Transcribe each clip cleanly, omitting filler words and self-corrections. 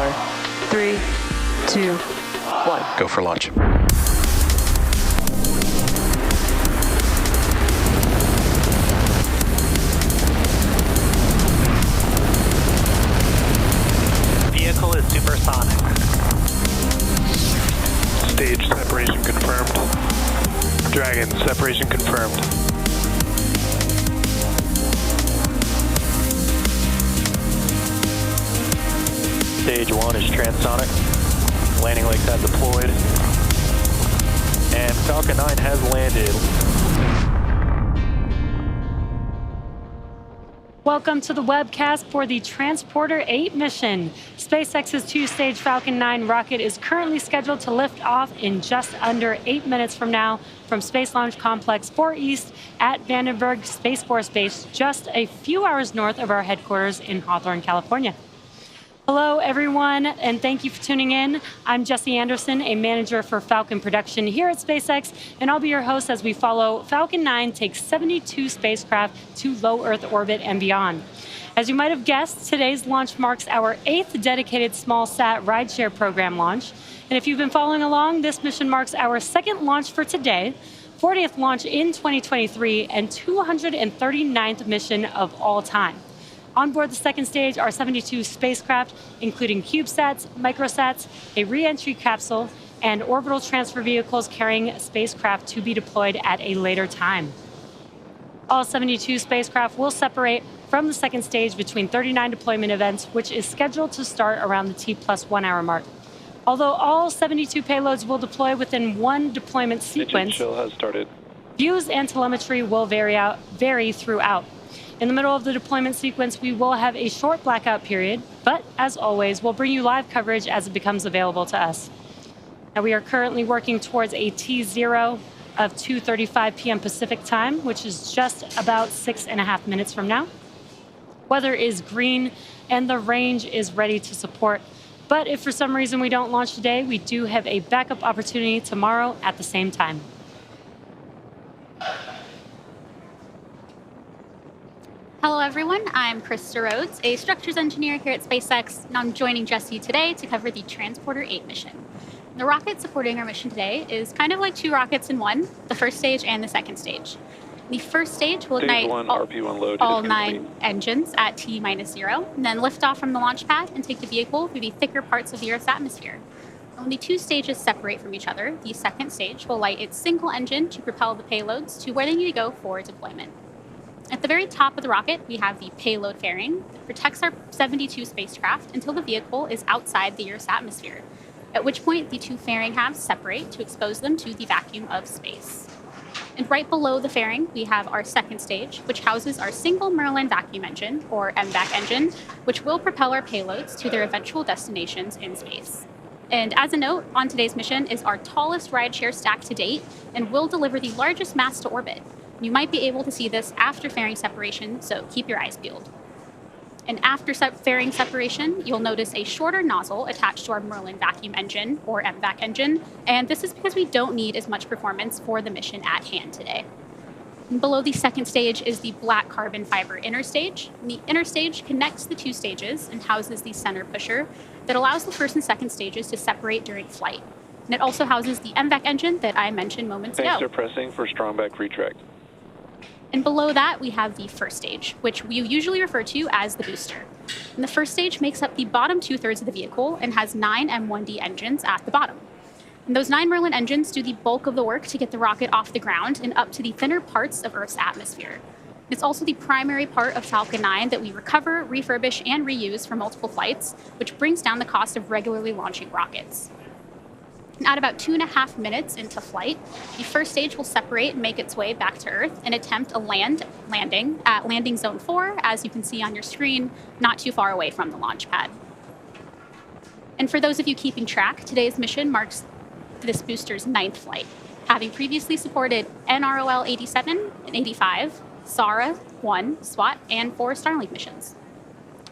4, 3, 2, 1. Go for launch. Vehicle is supersonic. Stage separation confirmed. Dragon, separation confirmed. Stage 1 is transonic. Landing legs have deployed. And Falcon 9 has landed. Welcome to the webcast for the Transporter-8 mission. SpaceX's two-stage Falcon 9 rocket is currently scheduled to lift off in just under 8 minutes from now from Space Launch Complex 4 East at Vandenberg Space Force Base, just a few hours north of our headquarters in Hawthorne, California. Hello, everyone, and thank you for tuning in. I'm Jessie Anderson, a manager for Falcon production here at SpaceX, and I'll be your host as we follow Falcon 9 takes 72 spacecraft to low Earth orbit and beyond. As you might have guessed, today's launch marks our 8th dedicated small-sat rideshare program launch. And if you've been following along, this mission marks our 2nd launch for today, 40th launch in 2023, and 239th mission of all time. On board the 2nd stage are 72 spacecraft, including CubeSats, MicroSats, a re-entry capsule, and orbital transfer vehicles carrying spacecraft to be deployed at a later time. All 72 spacecraft will separate from the 2nd stage between 39 deployment events, which is scheduled to start around the T+1 hour mark. Although all 72 payloads will deploy within one deployment sequence, Engine chill has started. Views and telemetry will vary throughout. In the middle of the deployment sequence, we will have a short blackout period, but as always, we'll bring you live coverage as it becomes available to us. Now, we are currently working towards a T0 of 2:35 p.m. Pacific time, which is just about 6.5 minutes from now. Weather is green, and the range is ready to support. But if for some reason we don't launch today, we do have a backup opportunity tomorrow at the same time. Hello everyone, I'm Krista Rhodes, a structures engineer here at SpaceX, and I'm joining Jessie today to cover the Transporter-8 mission. The rocket supporting our mission today is kind of like 2 rockets in one, the 1st stage and the 2nd stage. The 1st stage will ignite all 9 engines at T-0, and then lift off from the launch pad and take the vehicle through the thicker parts of the Earth's atmosphere. When the 2 stages separate from each other, the 2nd stage will light its single engine to propel the payloads to where they need to go for deployment. At the very top of the rocket, we have the payload fairing that protects our 72 spacecraft until the vehicle is outside the Earth's atmosphere, at which point the 2 fairing halves separate to expose them to the vacuum of space. And right below the fairing, we have our 2nd stage, which houses our single Merlin vacuum engine, or MVAC engine, which will propel our payloads to their eventual destinations in space. And as a note, on today's mission is our tallest rideshare stack to date and will deliver the largest mass to orbit. You might be able to see this after fairing separation, so keep your eyes peeled. And after fairing separation, you'll notice a shorter nozzle attached to our Merlin vacuum engine, or MVAC engine, and this is because we don't need as much performance for the mission at hand today. And below the 2nd stage is the black carbon fiber inner stage. And the inner stage connects the 2 stages and houses the center pusher that allows the 1st and 2nd stages to separate during flight. And it also houses the MVAC engine that I mentioned moments ago. Thanks for pressing for strong back retract. And below that, we have the 1st stage, which we usually refer to as the booster. And the 1st stage makes up the bottom 2/3 of the vehicle and has 9 M1D engines at the bottom. And those 9 Merlin engines do the bulk of the work to get the rocket off the ground and up to the thinner parts of Earth's atmosphere. It's also the primary part of Falcon 9 that we recover, refurbish, and reuse for multiple flights, which brings down the cost of regularly launching rockets. And at about 2.5 minutes into flight, the 1st stage will separate and make its way back to Earth and attempt a landing at landing zone 4, as you can see on your screen, not too far away from the launch pad. And for those of you keeping track, today's mission marks this booster's 9th flight, having previously supported NROL 87 and 85, SARA 1, SWOT, and 4 Starlink missions.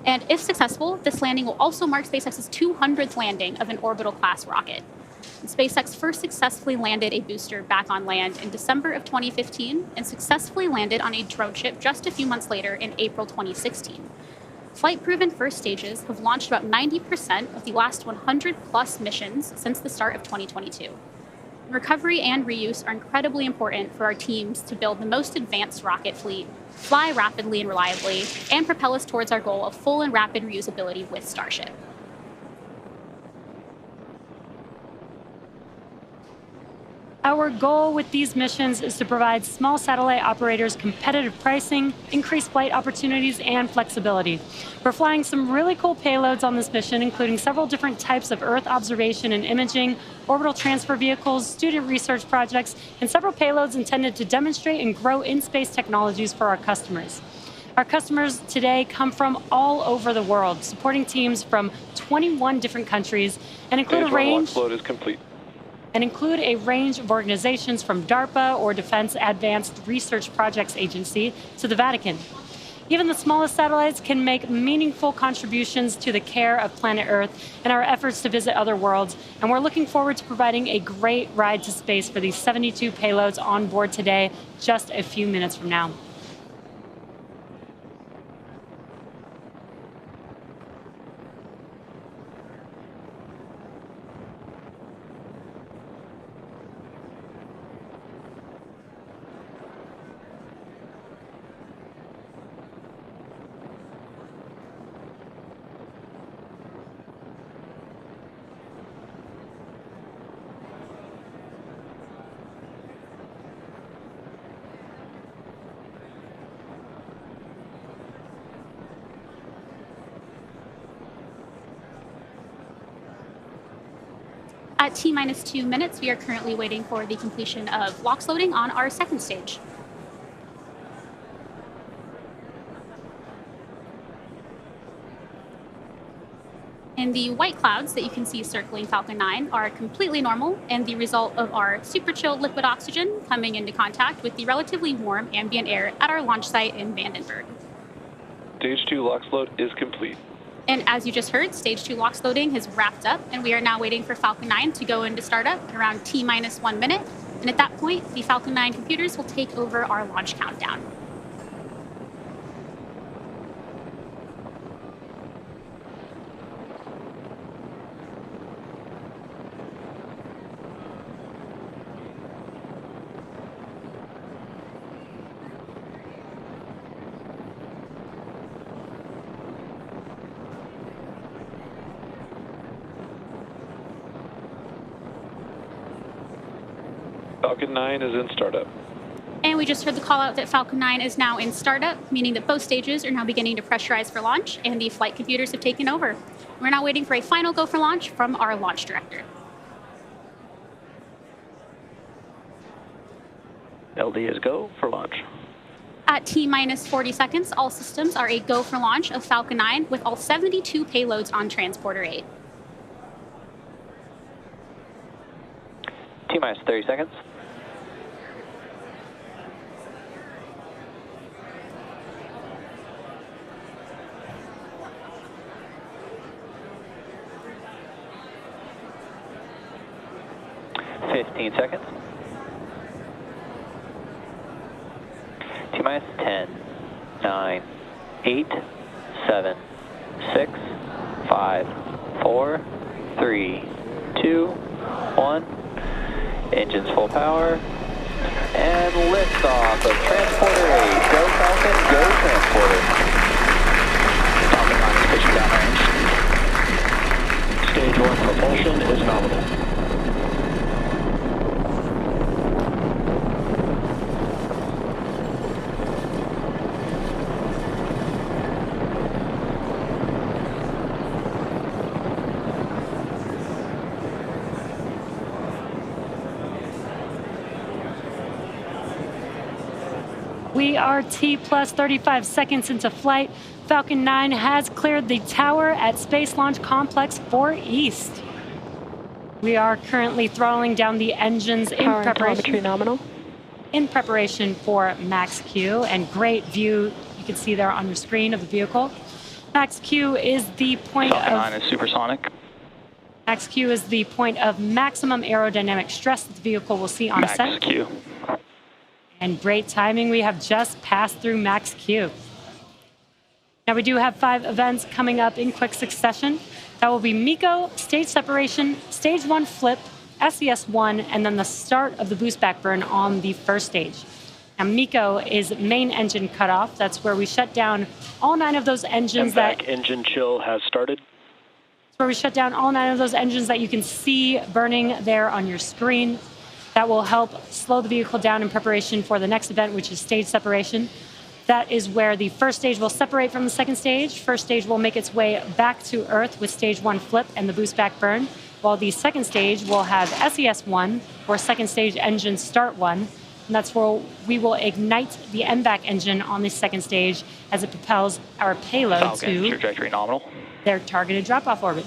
And if successful, this landing will also mark SpaceX's 200th landing of an orbital-class rocket. SpaceX first successfully landed a booster back on land in December of 2015 and successfully landed on a drone ship just a few months later in April 2016. Flight-proven first stages have launched about 90% of the last 100-plus missions since the start of 2022. Recovery and reuse are incredibly important for our teams to build the most advanced rocket fleet, fly rapidly and reliably, and propel us towards our goal of full and rapid reusability with Starship. Our goal with these missions is to provide small satellite operators competitive pricing, increased flight opportunities, and flexibility. We're flying some really cool payloads on this mission, including several different types of Earth observation and imaging, orbital transfer vehicles, student research projects, and several payloads intended to demonstrate and grow in-space technologies for our customers. Our customers today come from all over the world, supporting teams from 21 different countries and include Stage 1 launch load is complete. Of organizations from DARPA or Defense Advanced Research Projects Agency to the Vatican. Even the smallest satellites can make meaningful contributions to the care of planet Earth and our efforts to visit other worlds, and we're looking forward to providing a great ride to space for these 72 payloads on board today, just a few minutes from now. At T-minus 2 minutes, we are currently waiting for the completion of LOX loading on our second stage. And the white clouds that you can see circling Falcon 9 are completely normal and the result of our super chilled liquid oxygen coming into contact with the relatively warm ambient air at our launch site in Vandenberg. Stage 2 LOX load is complete. And as you just heard, Stage 2 LOX loading has wrapped up, and we are now waiting for Falcon 9 to go into startup at around T-minus 1 minute. And at that point, the Falcon 9 computers will take over our launch countdown. Falcon 9 is in startup. And we just heard the call out that Falcon 9 is now in startup, meaning that both stages are now beginning to pressurize for launch, and the flight computers have taken over. We're now waiting for a final go for launch from our launch director. LD is go for launch. At T-minus 40 seconds, all systems are a go for launch of Falcon 9 with all 72 payloads on Transporter-8. T-minus 30 seconds. Seconds. T-minus 10, 9, 8, 7, 6, 5, 4, 3, 2, 1. Engines full power. And liftoff of Transporter-8. Go Falcon, go Transporter. Falcon 9 is pushing downrange. Stage 1 propulsion is nominal. We are T plus 35 seconds into flight. Falcon 9 has cleared the tower at Space Launch Complex 4 East. We are currently throttling down the engines Power and telemetry nominal. In preparation for Max Q, and great view you can see there on your screen of the vehicle. Max Q is the point Falcon 9 is supersonic. Max Q is the point of maximum aerodynamic stress that the vehicle will see on ascent. Max Q. And great timing, we have just passed through Max Q. Now we do have 5 events coming up in quick succession. That will be MECO, stage separation, stage 1 flip, SES-1, and then the start of the boost back burn on the first stage. Now MECO is main engine cutoff. That's where we shut down all 9 of those engines. Engine chill has started. Where we shut down all 9 of those engines that you can see burning there on your screen. That will help slow the vehicle down in preparation for the next event, which is stage separation. That is where the first stage will separate from the second stage. First stage will make its way back to Earth with stage 1 flip and the boost back burn, while the second stage will have SES-1, or second stage engine start 1. And that's where we will ignite the MVAC engine on the second stage as it propels our payload Falcon, to trajectory nominal. their targeted drop-off orbit.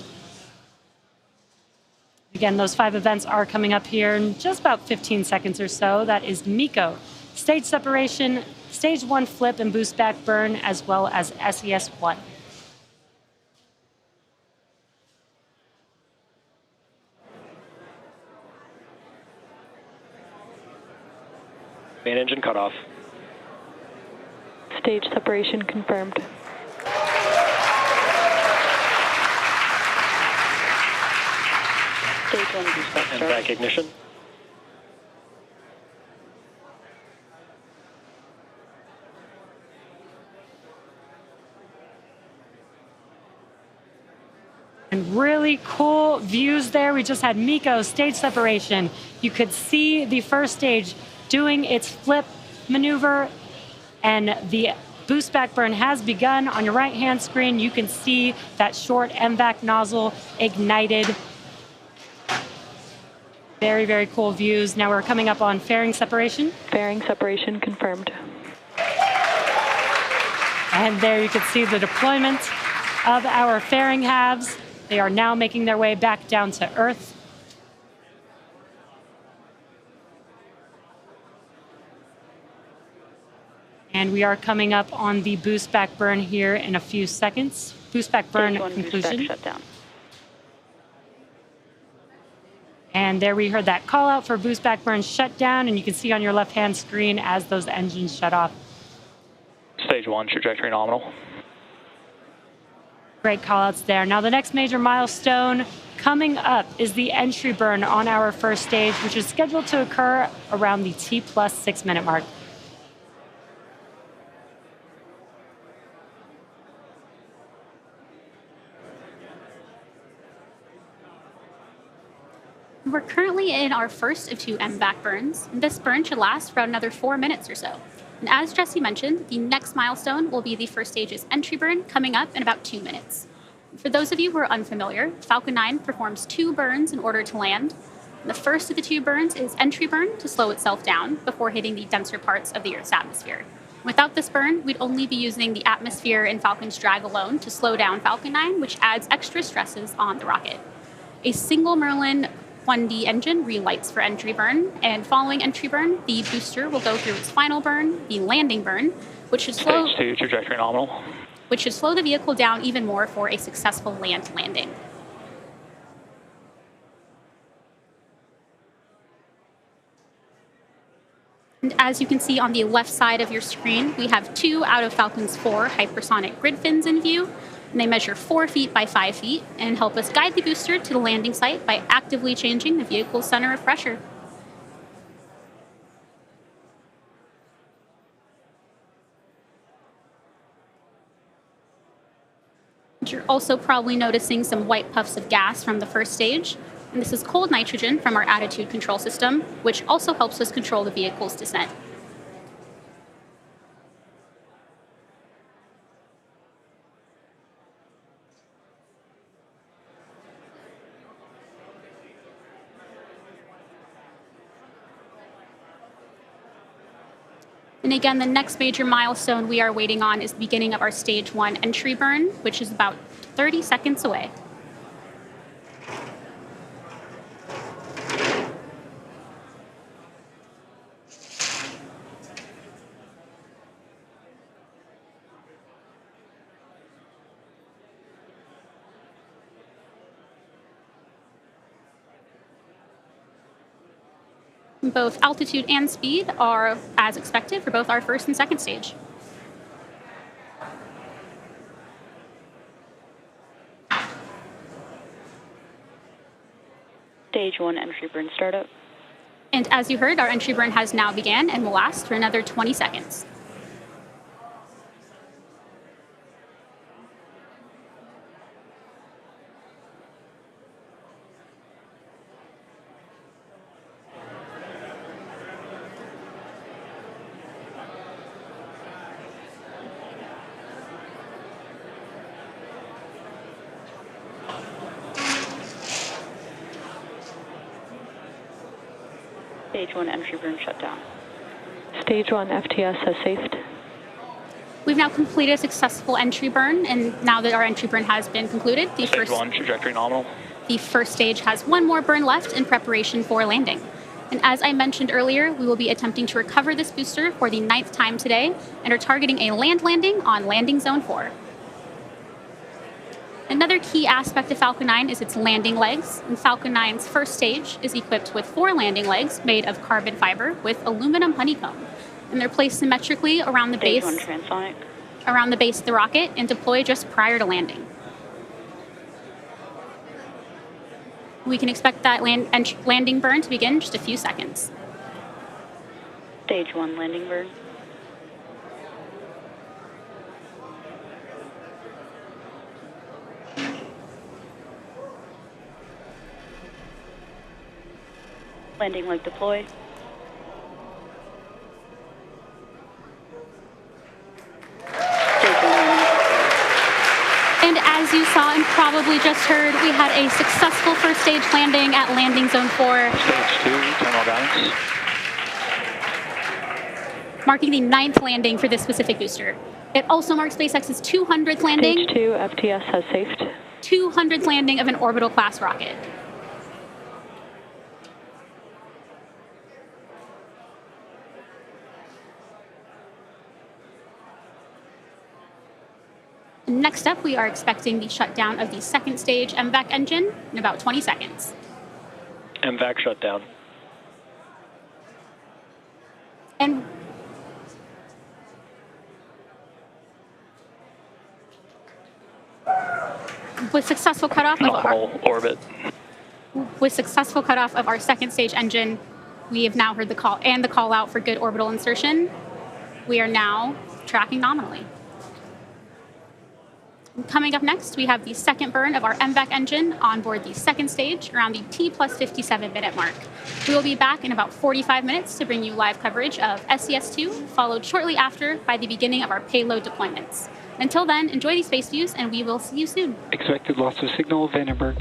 Again, those 5 events are coming up here in just about 15 seconds or so. That is MECO, stage separation, stage 1 flip and boost back burn, as well as SES-1. Main engine cutoff. Stage separation confirmed. Stage 1 boost back And start. back ignition. And really cool views there. We just had MECO stage separation. You could see the first stage doing its flip maneuver, and the boost back burn has begun. On your right-hand screen, you can see that short MVAC nozzle ignited. Very, very cool views. Now we're coming up on fairing separation. Fairing separation confirmed. And there you can see the deployment of our fairing halves. They are now making their way back down to Earth. And we are coming up on the boost back burn here in a few seconds. Boost back burn Stage 1 boost conclusion. back shutdown. And there we heard that call out for boost back burn shutdown, and you can see on your left-hand screen as those engines shut off. Stage 1, trajectory nominal. Great call-outs there. Now the next major milestone coming up is the entry burn on our first stage, which is scheduled to occur around the T+6 minute mark. We're currently in our first of 2 MVAC burns, and this burn should last for about another 4 minutes or so. And as Jesse mentioned, the next milestone will be the first stage's entry burn coming up in about 2 minutes. For those of you who are unfamiliar, Falcon 9 performs 2 burns in order to land. And the first of the 2 burns is entry burn to slow itself down before hitting the denser parts of the Earth's atmosphere. Without this burn, we'd only be using the atmosphere and Falcon's drag alone to slow down Falcon 9, which adds extra stresses on the rocket. A single Merlin 1D engine relights for entry burn, and following entry burn, the booster will go through its final burn, the landing burn, which should slow Stage 2, trajectory nominal. the vehicle down even more for a successful landing. And as you can see on the left side of your screen, we have 2 out of Falcon's 4 hypersonic grid fins in view. And they measure 4 feet by 5 feet and help us guide the booster to the landing site by actively changing the vehicle's center of pressure. You're also probably noticing some white puffs of gas from the first stage. And this is cold nitrogen from our attitude control system, which also helps us control the vehicle's descent. And again, the next major milestone we are waiting on is the beginning of our stage 1 entry burn, which is about 30 seconds away. Both altitude and speed are as expected for both our first and second stage. Stage 1 entry burn startup. And as you heard, our entry burn has now began and will last for another 20 seconds. Stage 1 entry burn shut down. Stage 1 FTS has safed. We've now completed a successful entry burn, and now that our entry burn has been concluded, Stage 1 trajectory nominal. the first stage has one more burn left in preparation for landing. And as I mentioned earlier, we will be attempting to recover this booster for the 9th time today and are targeting a land landing on landing zone 4. Another key aspect of Falcon 9 is its landing legs, and Falcon 9's first stage is equipped with 4 landing legs made of carbon fiber with aluminum honeycomb, and they're placed symmetrically around the Stage base 1 transonic. around the base of the rocket and deploy just prior to landing. We can expect that landing burn to begin in just a few seconds. Stage 1 landing burn. Landing leg deployed. Stage 1 landing. And as you saw and probably just heard, we had a successful first stage landing at landing zone 4, Stage 2, terminal guidance. marking the 9th landing for this specific booster. It also marks SpaceX's 200th landing, Stage 2 FTS has safed. 200th landing of an orbital class rocket. Next up, we are expecting the shutdown of the second stage MVAC engine in about 20 seconds. MVAC shutdown. And with successful cutoff of Nominal orbit. our second stage engine, we have now heard the call and the call out for good orbital insertion. We are now tracking nominally. Coming up next, we have the second burn of our MVAC engine on board the second stage around the T+57 minute mark. We will be back in about 45 minutes to bring you live coverage of SES-2, followed shortly after by the beginning of our payload deployments. Until then, enjoy these space views, and we will see you soon. Expected loss of signal, Vandenberg.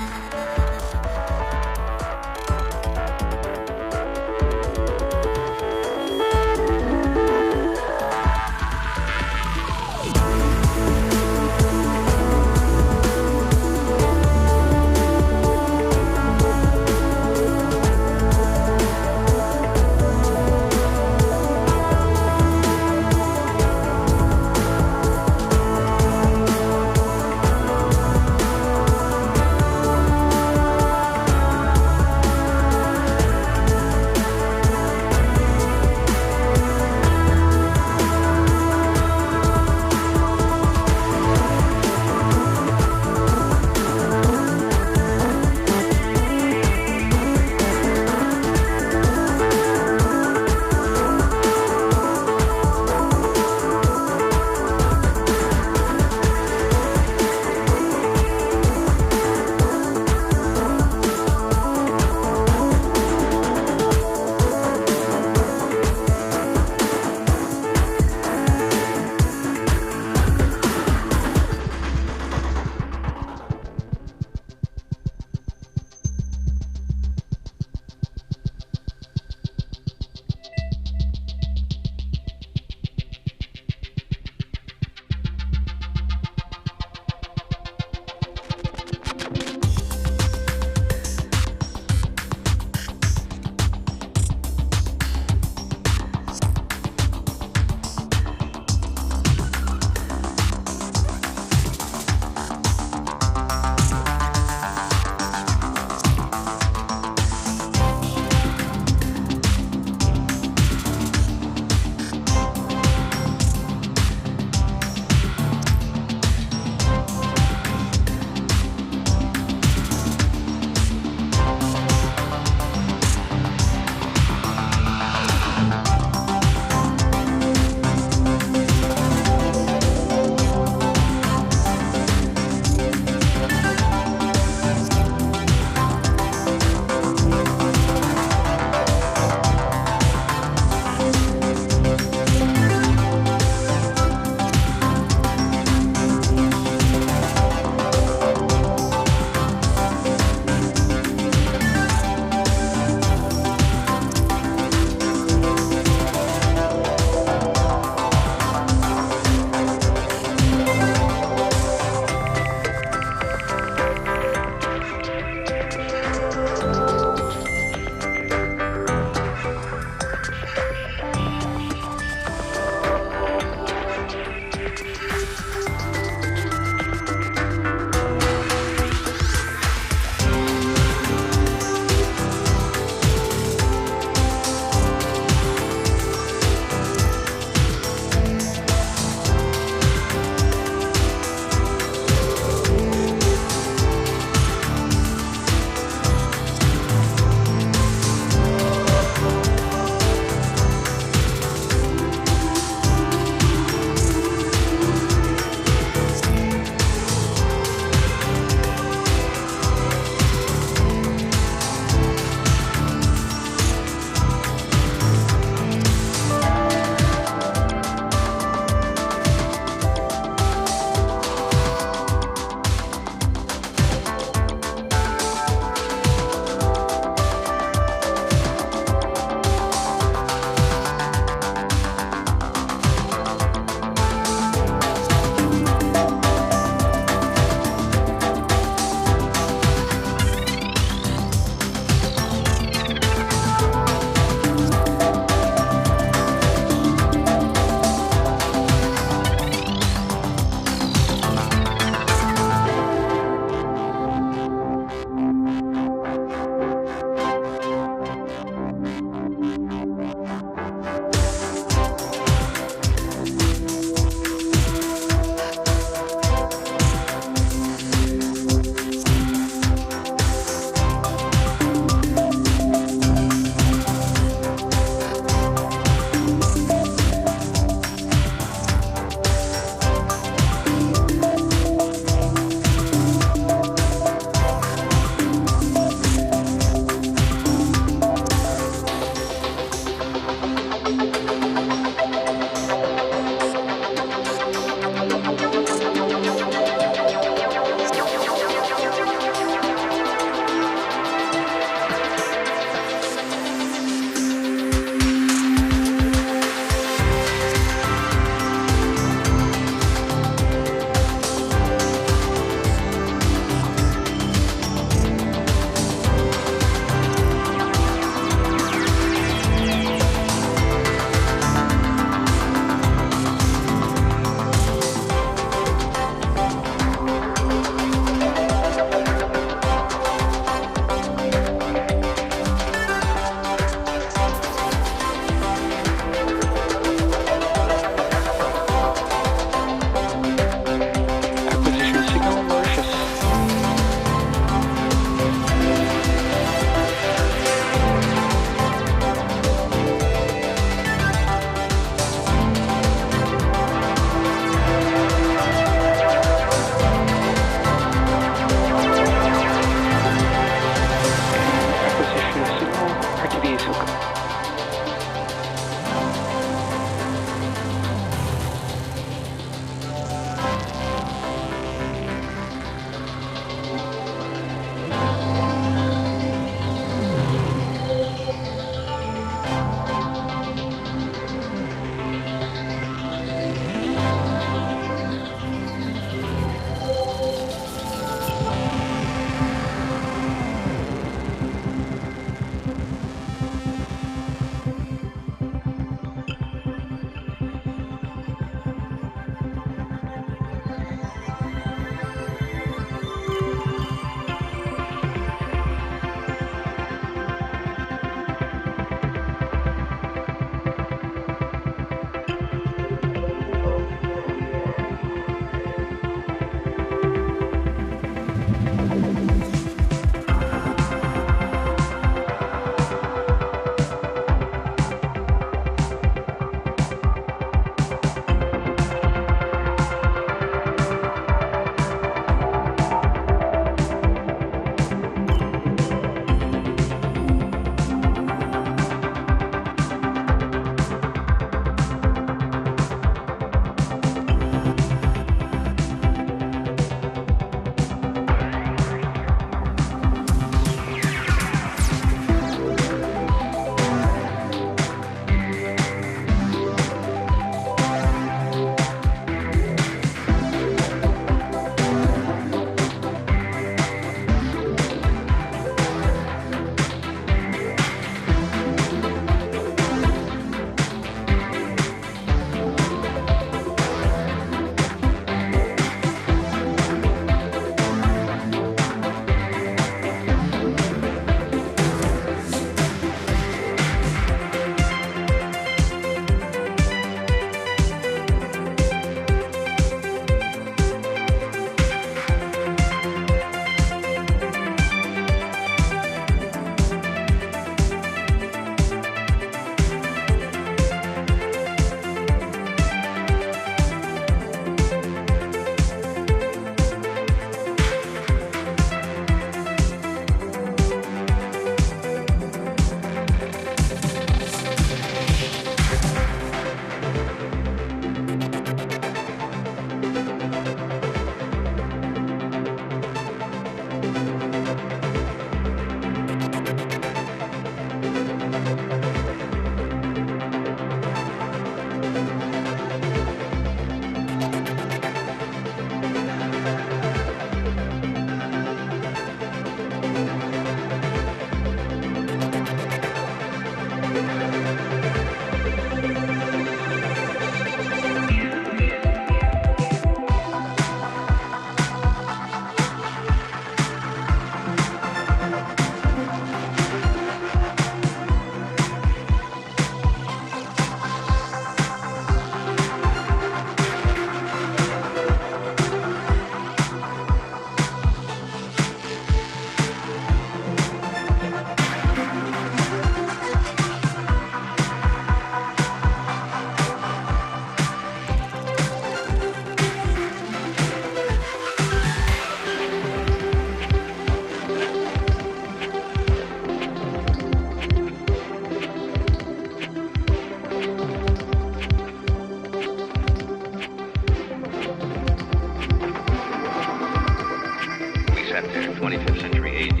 sat there, 22nd century AD.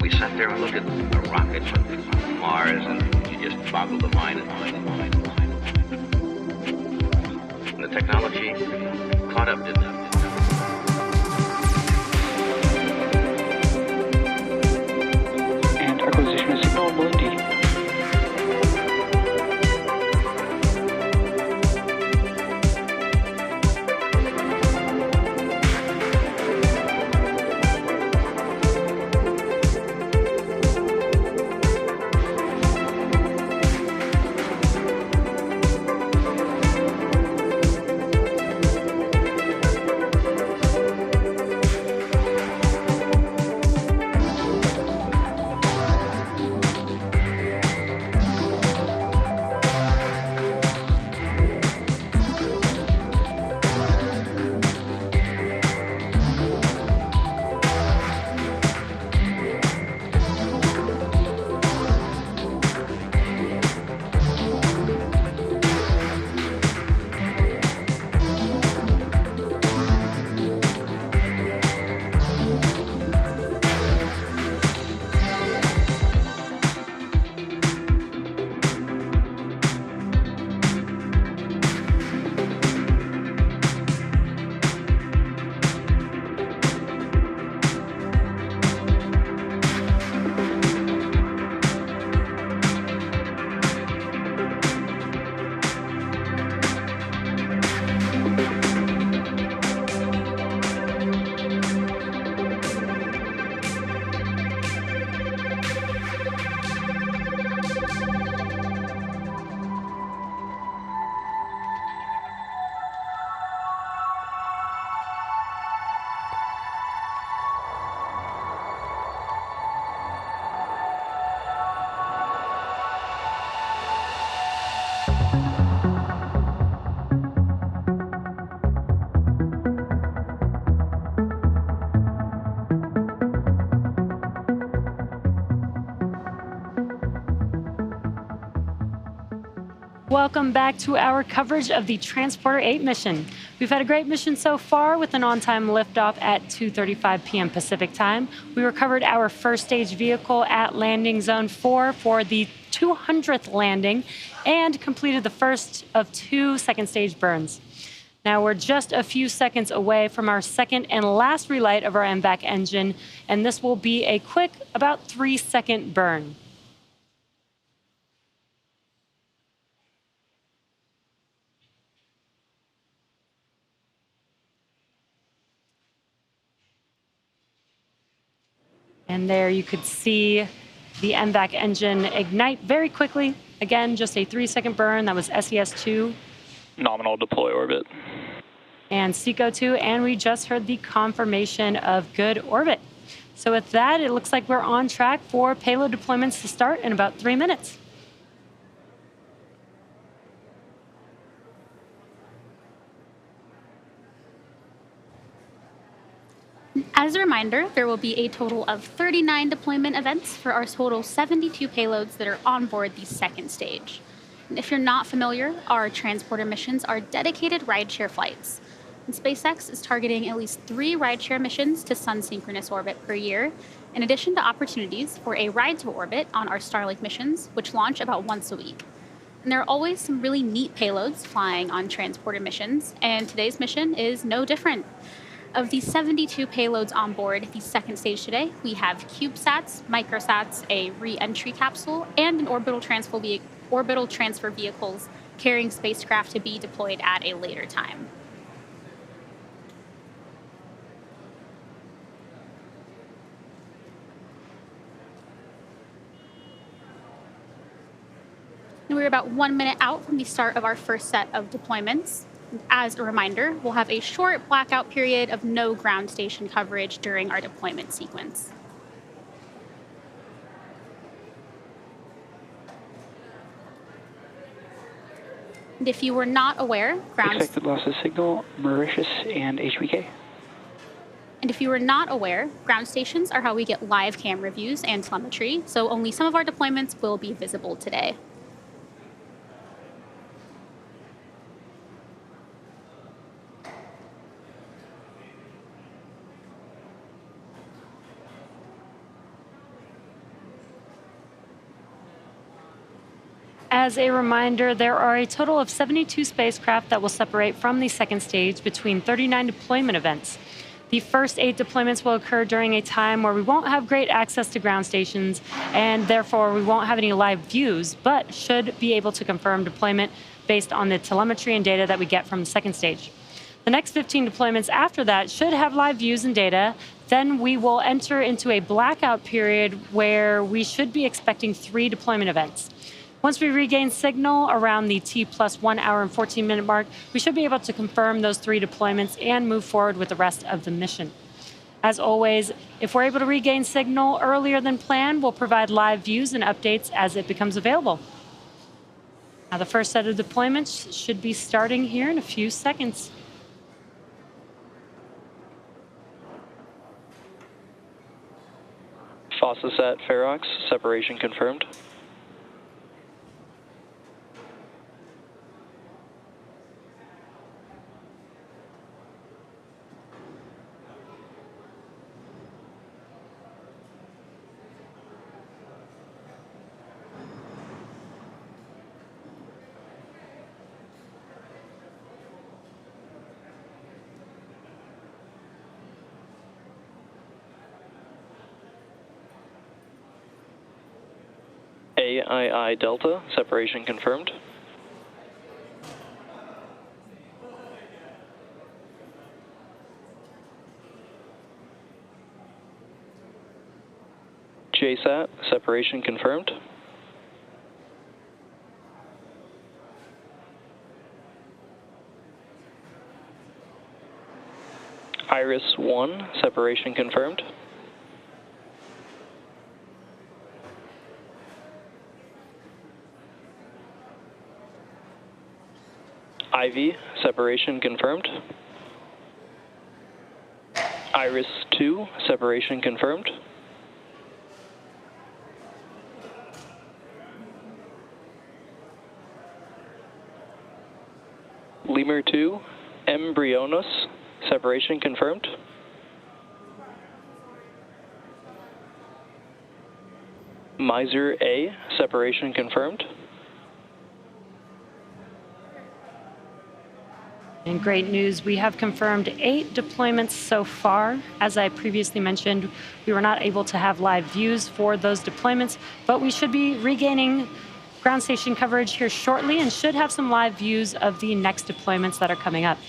We sat there and looked at a rocket from Mars, and you just boggled the mind and mind and mind and mind. And the technology caught up, didn't it? And acquisition of signal, Melindy. Welcome back to our coverage of the Transporter-8 mission. We've had a great mission so far with an on-time liftoff at 2:35 p.m. Pacific time. We recovered our first stage vehicle at landing zone 4 for the 200th landing and completed the first of 2 second stage burns. Now we're just a few seconds away from our second and last relight of our MVAC engine, and this will be a quick, about 3-second burn. And there you could see the MVAC engine ignite very quickly. Again, just a 3-second burn. That was SES-2. Nominal deploy orbit. And SECO-2, and we just heard the confirmation of good orbit. So with that, it looks like we're on track for payload deployments to start in about 3 minutes. As a reminder, there will be a total of 39 deployment events for our total 72 payloads that are on board the second stage. And if you're not familiar, our transporter missions are dedicated rideshare flights. And SpaceX is targeting at least 3 rideshare missions to sun-synchronous orbit per year, in addition to opportunities for a ride to orbit on our Starlink missions, which launch about once a week. And there are always some really neat payloads flying on transporter missions, and today's mission is no different. Of the 72 payloads on board the second stage today, we have CubeSats, MicroSats, a re-entry capsule, and an orbital transfer vehicles carrying spacecraft to be deployed at a later time. We're about 1 minute out from the start of our first set of deployments. As a reminder, we'll have a short blackout period of no ground station coverage during our deployment sequence. And if you were not aware, Expected loss of signal, Mauritius and HBK. And if you were not aware, ground stations are how we get live camera views and telemetry, so only some of our deployments will be visible today. As a reminder, there are a total of 72 spacecraft that will separate from the second stage between 39 deployment events. The first 8 deployments will occur during a time where we won't have great access to ground stations, and therefore we won't have any live views, but should be able to confirm deployment based on the telemetry and data that we get from the second stage. The next 15 deployments after that should have live views and data. Then we will enter into a blackout period where we should be expecting 3 deployment events. Once we regain signal around the T+1 hour and 14-minute mark, we should be able to confirm those 3 deployments and move forward with the rest of the mission. As always, if we're able to regain signal earlier than planned, we'll provide live views and updates as it becomes available. Now, the first set of deployments should be starting here in a few seconds. Phosphosat Ferox, separation confirmed. AII Delta, separation confirmed. JSAT, separation confirmed. Iris-1, separation confirmed. Ivy, separation confirmed. Iris-2, separation confirmed. Lemur-2, Embryonos, separation confirmed. Miser-A, separation confirmed. And great news, we have confirmed 8 deployments so far. As I previously mentioned, we were not able to have live views for those deployments, but we should be regaining ground station coverage here shortly and should have some live views of the next deployments that are coming up.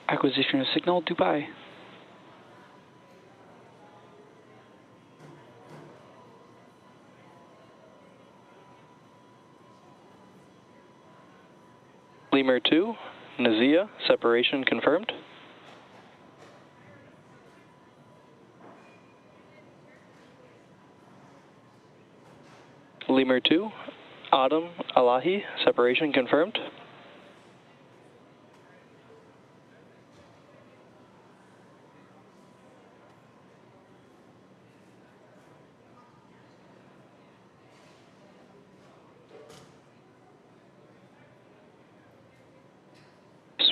Acquisition of signal, Dubai. Lemur-2, Nazia, separation confirmed. Lemur-2, Adam Alahi, separation confirmed.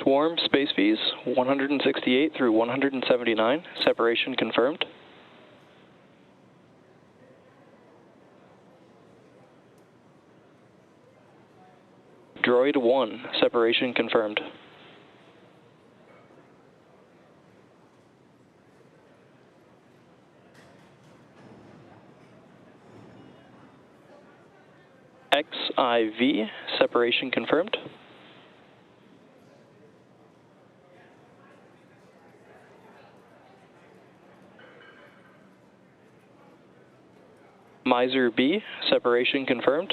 Swarm space fees 168 through 179, separation confirmed. Droid 1, separation confirmed. XIV, separation confirmed. Miser B, separation confirmed.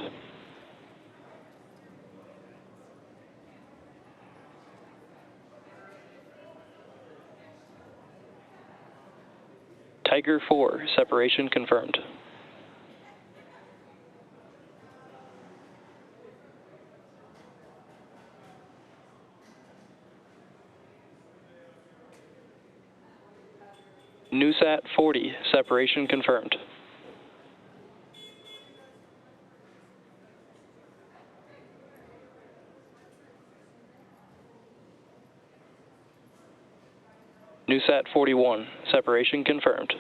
Tiger 4, separation confirmed. NewSat 40, separation confirmed. NewSat 41, separation confirmed.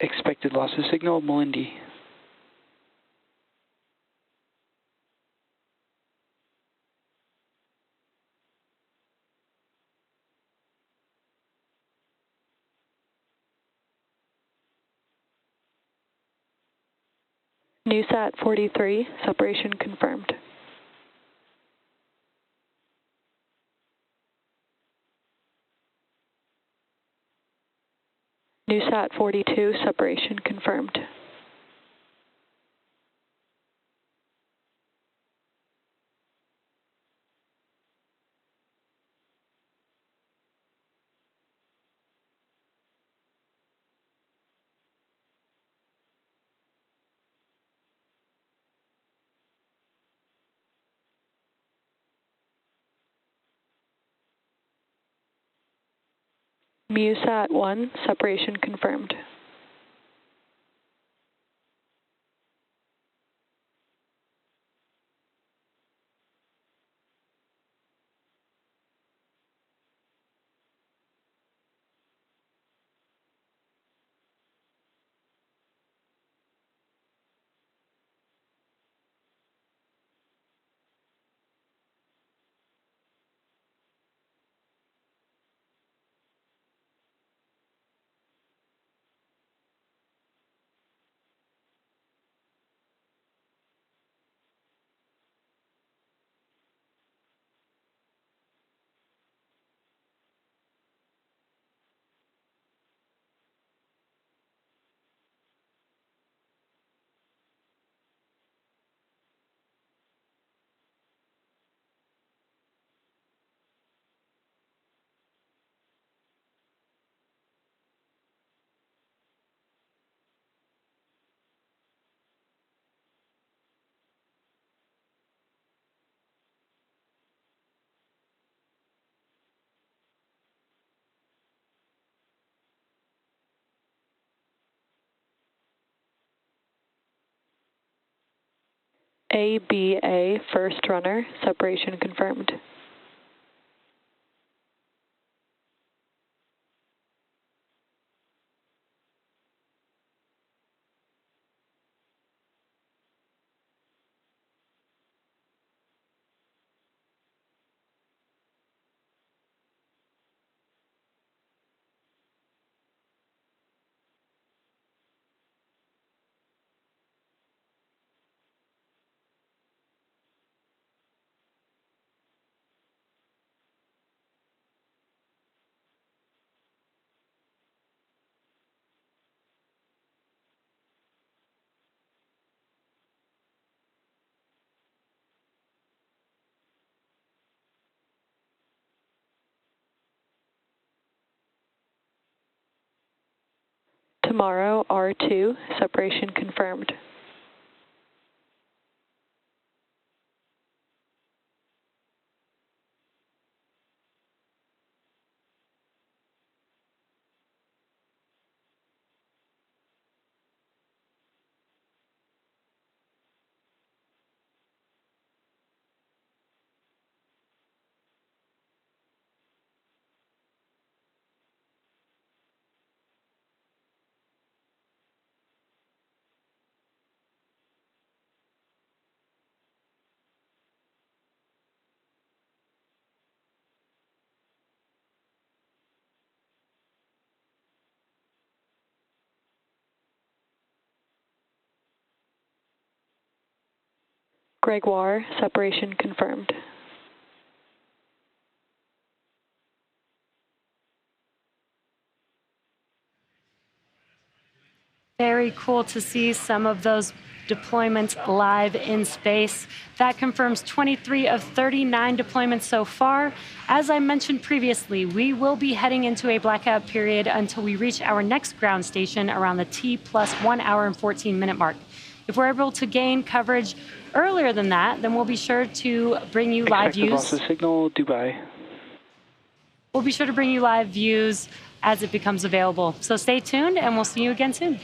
Expected loss of signal, Malindi. NewSat 43, separation confirmed. NewSat 42, separation confirmed. MuSat 1, separation confirmed. ABA, first runner, separation confirmed. Tomorrow, R2, separation confirmed. Gregoire, separation confirmed. Very cool to see some of those deployments live in space. That confirms 23 of 39 deployments so far. As I mentioned previously, we will be heading into a blackout period until we reach our next ground station around the T+1 hour and 14-minute mark. If we're able to gain coverage earlier than that, then we'll be sure to bring you live views. Expect the loss of signal, Dubai. We'll be sure to bring you live views as it becomes available. So stay tuned, and we'll see you again soon.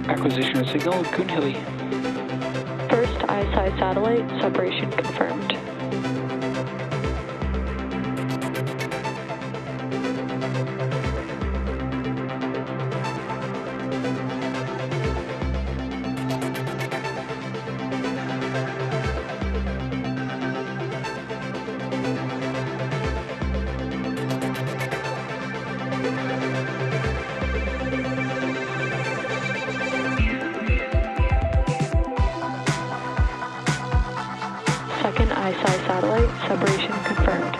Acquisition of signal, Coon-Hilly. First ISI satellite, separation confirmed. Second ISI satellite, separation confirmed.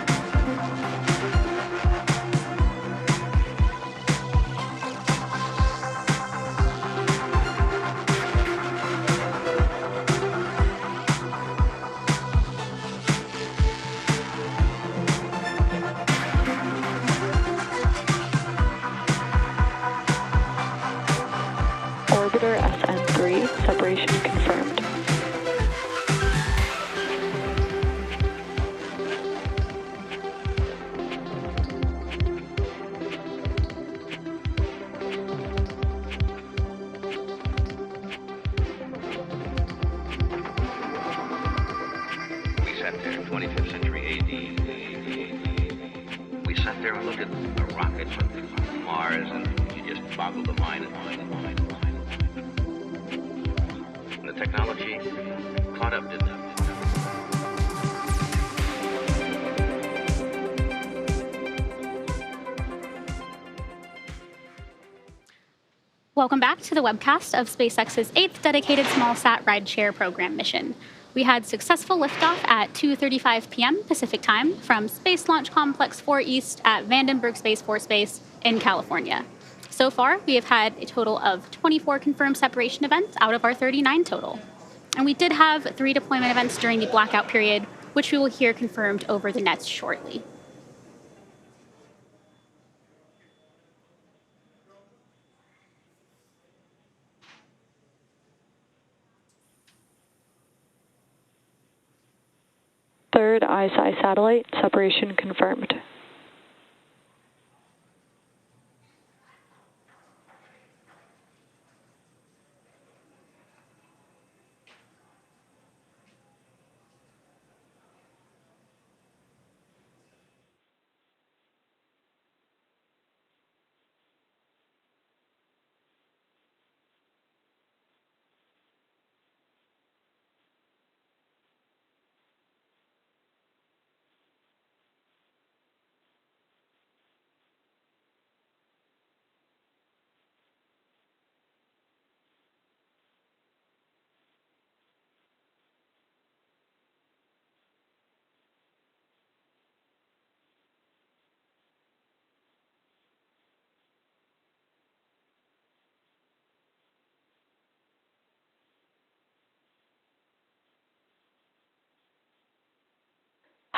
Orbiter SN3, separation confirmed. We sat there in 25th century AD. We sat there and looked at a rocket from Mars, and you just boggled the mind and mind and mind and mind. And the technology caught up, didn't it? Welcome back to the webcast of SpaceX's 8th dedicated small-sat rideshare program mission. We had successful liftoff at 2:35 p.m. Pacific Time from Space Launch Complex 4 East at Vandenberg Space Force Base in California. So far, we have had a total of 24 confirmed separation events out of our 39 total. And we did have 3 deployment events during the blackout period, which we will hear confirmed over the nets shortly. Third ISI satellite, separation confirmed.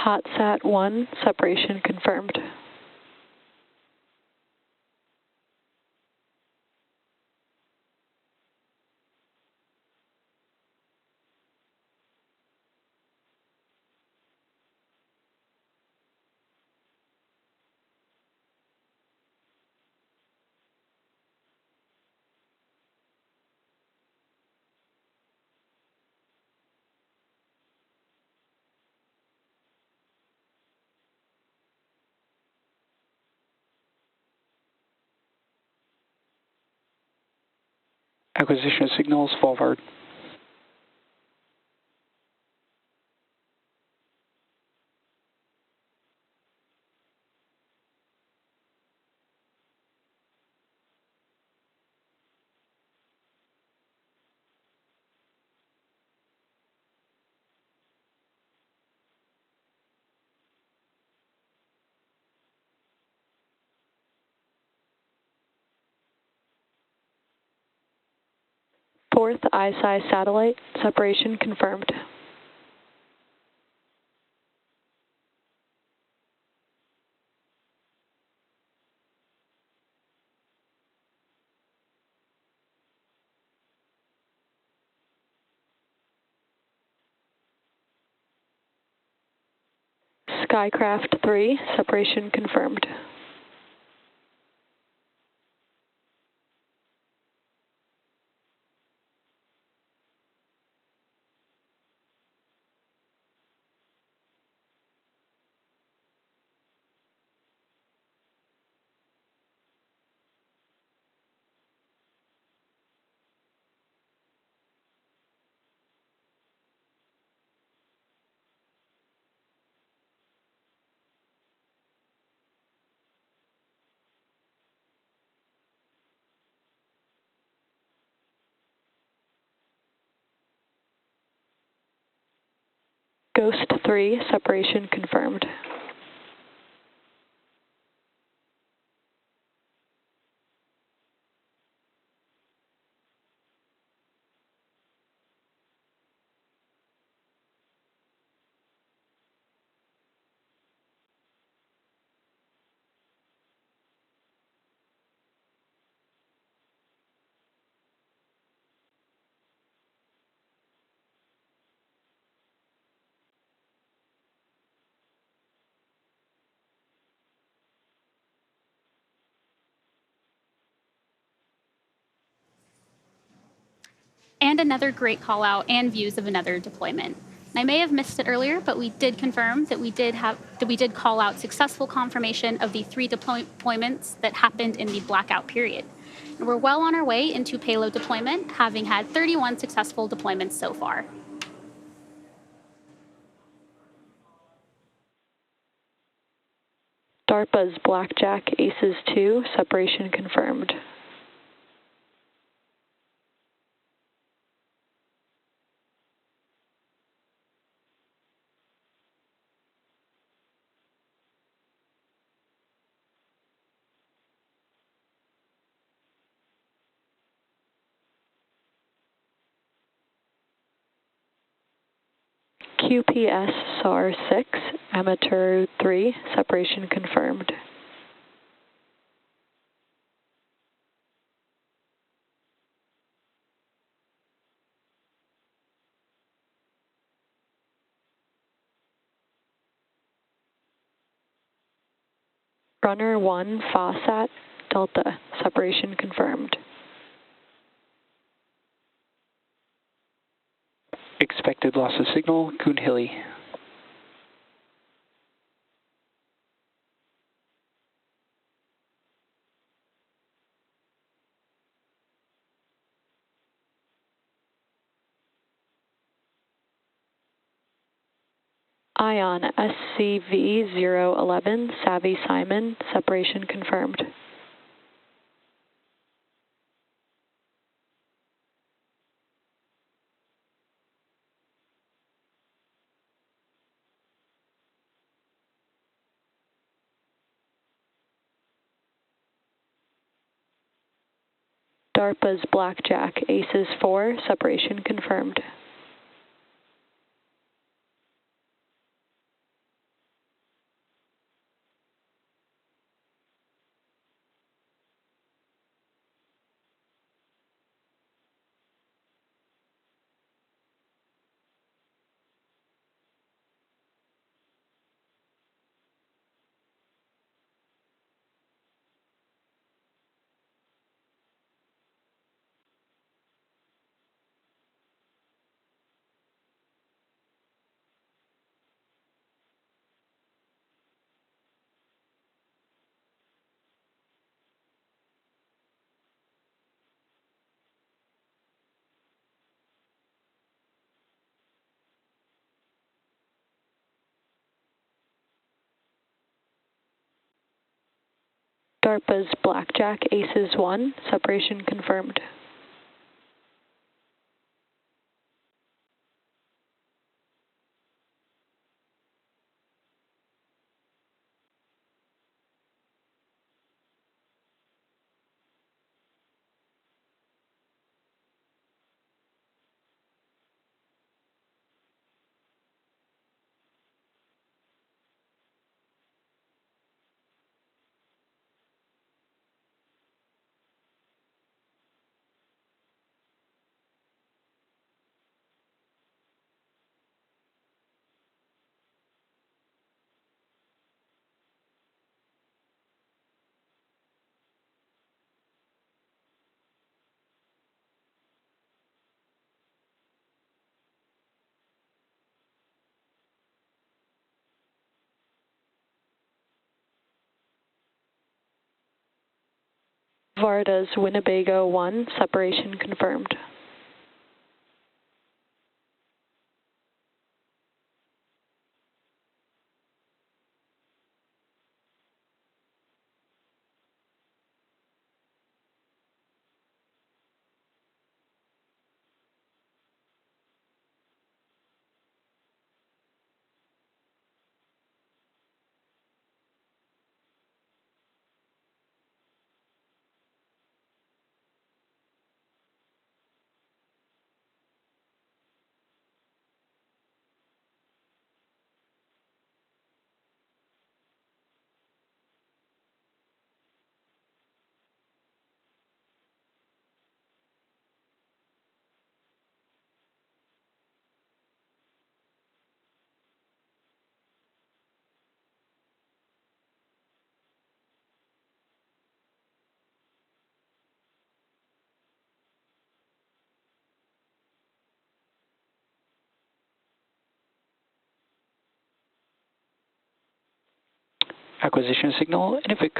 HotSat 1, separation confirmed. Acquisition of signals, forward. Fourth ISI satellite, separation confirmed. Skycraft 3, separation confirmed. Ghost 3, separation confirmed. And another great call out and views of another deployment. I may have missed it earlier, but we did confirm that we did call out successful confirmation of the 3 deployments that happened in the blackout period. And we're well on our way into payload deployment, having had 31 successful deployments so far. DARPA's Blackjack Aces 2, separation confirmed. QPS SAR 6, Amateur 3, separation confirmed. Runner 1, FASAT, Delta, separation confirmed. Expected loss of signal, Coon-Hilly. Ion SCV-011, Savvy Simon, separation confirmed. DARPA's Blackjack, Aces 4, separation confirmed. DARPA's Blackjack, Aces 1, separation confirmed. Varda's Winnebago 1, separation confirmed. Acquisition signal, Inuvik.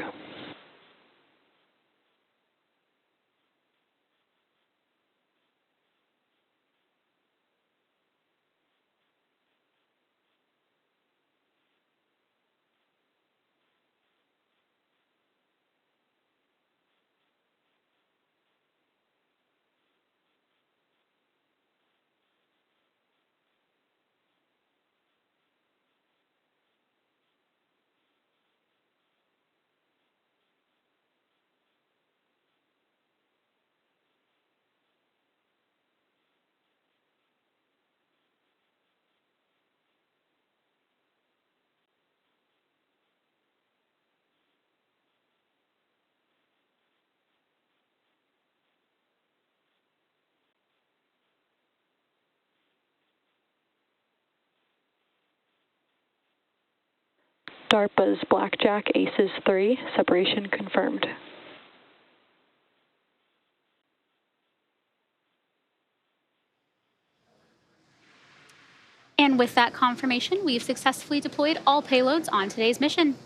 DARPA's Blackjack Aces 3, separation confirmed. And with that confirmation, we've successfully deployed all payloads on today's mission.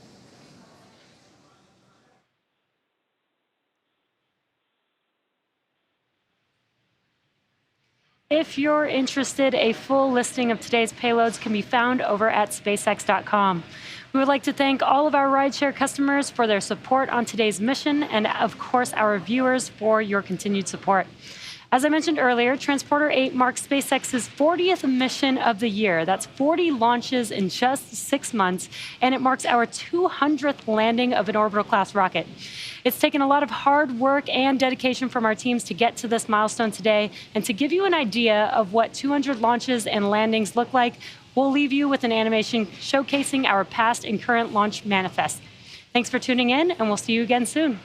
If you're interested, a full listing of today's payloads can be found over at SpaceX.com. We would like to thank all of our rideshare customers for their support on today's mission, and of course our viewers for your continued support. As I mentioned earlier, Transporter-8 marks SpaceX's 40th mission of the year. That's 40 launches in just 6 months, and it marks our 200th landing of an orbital-class rocket. It's taken a lot of hard work and dedication from our teams to get to this milestone today, and to give you an idea of what 200 launches and landings look like, we'll leave you with an animation showcasing our past and current launch manifest. Thanks for tuning in, and we'll see you again soon.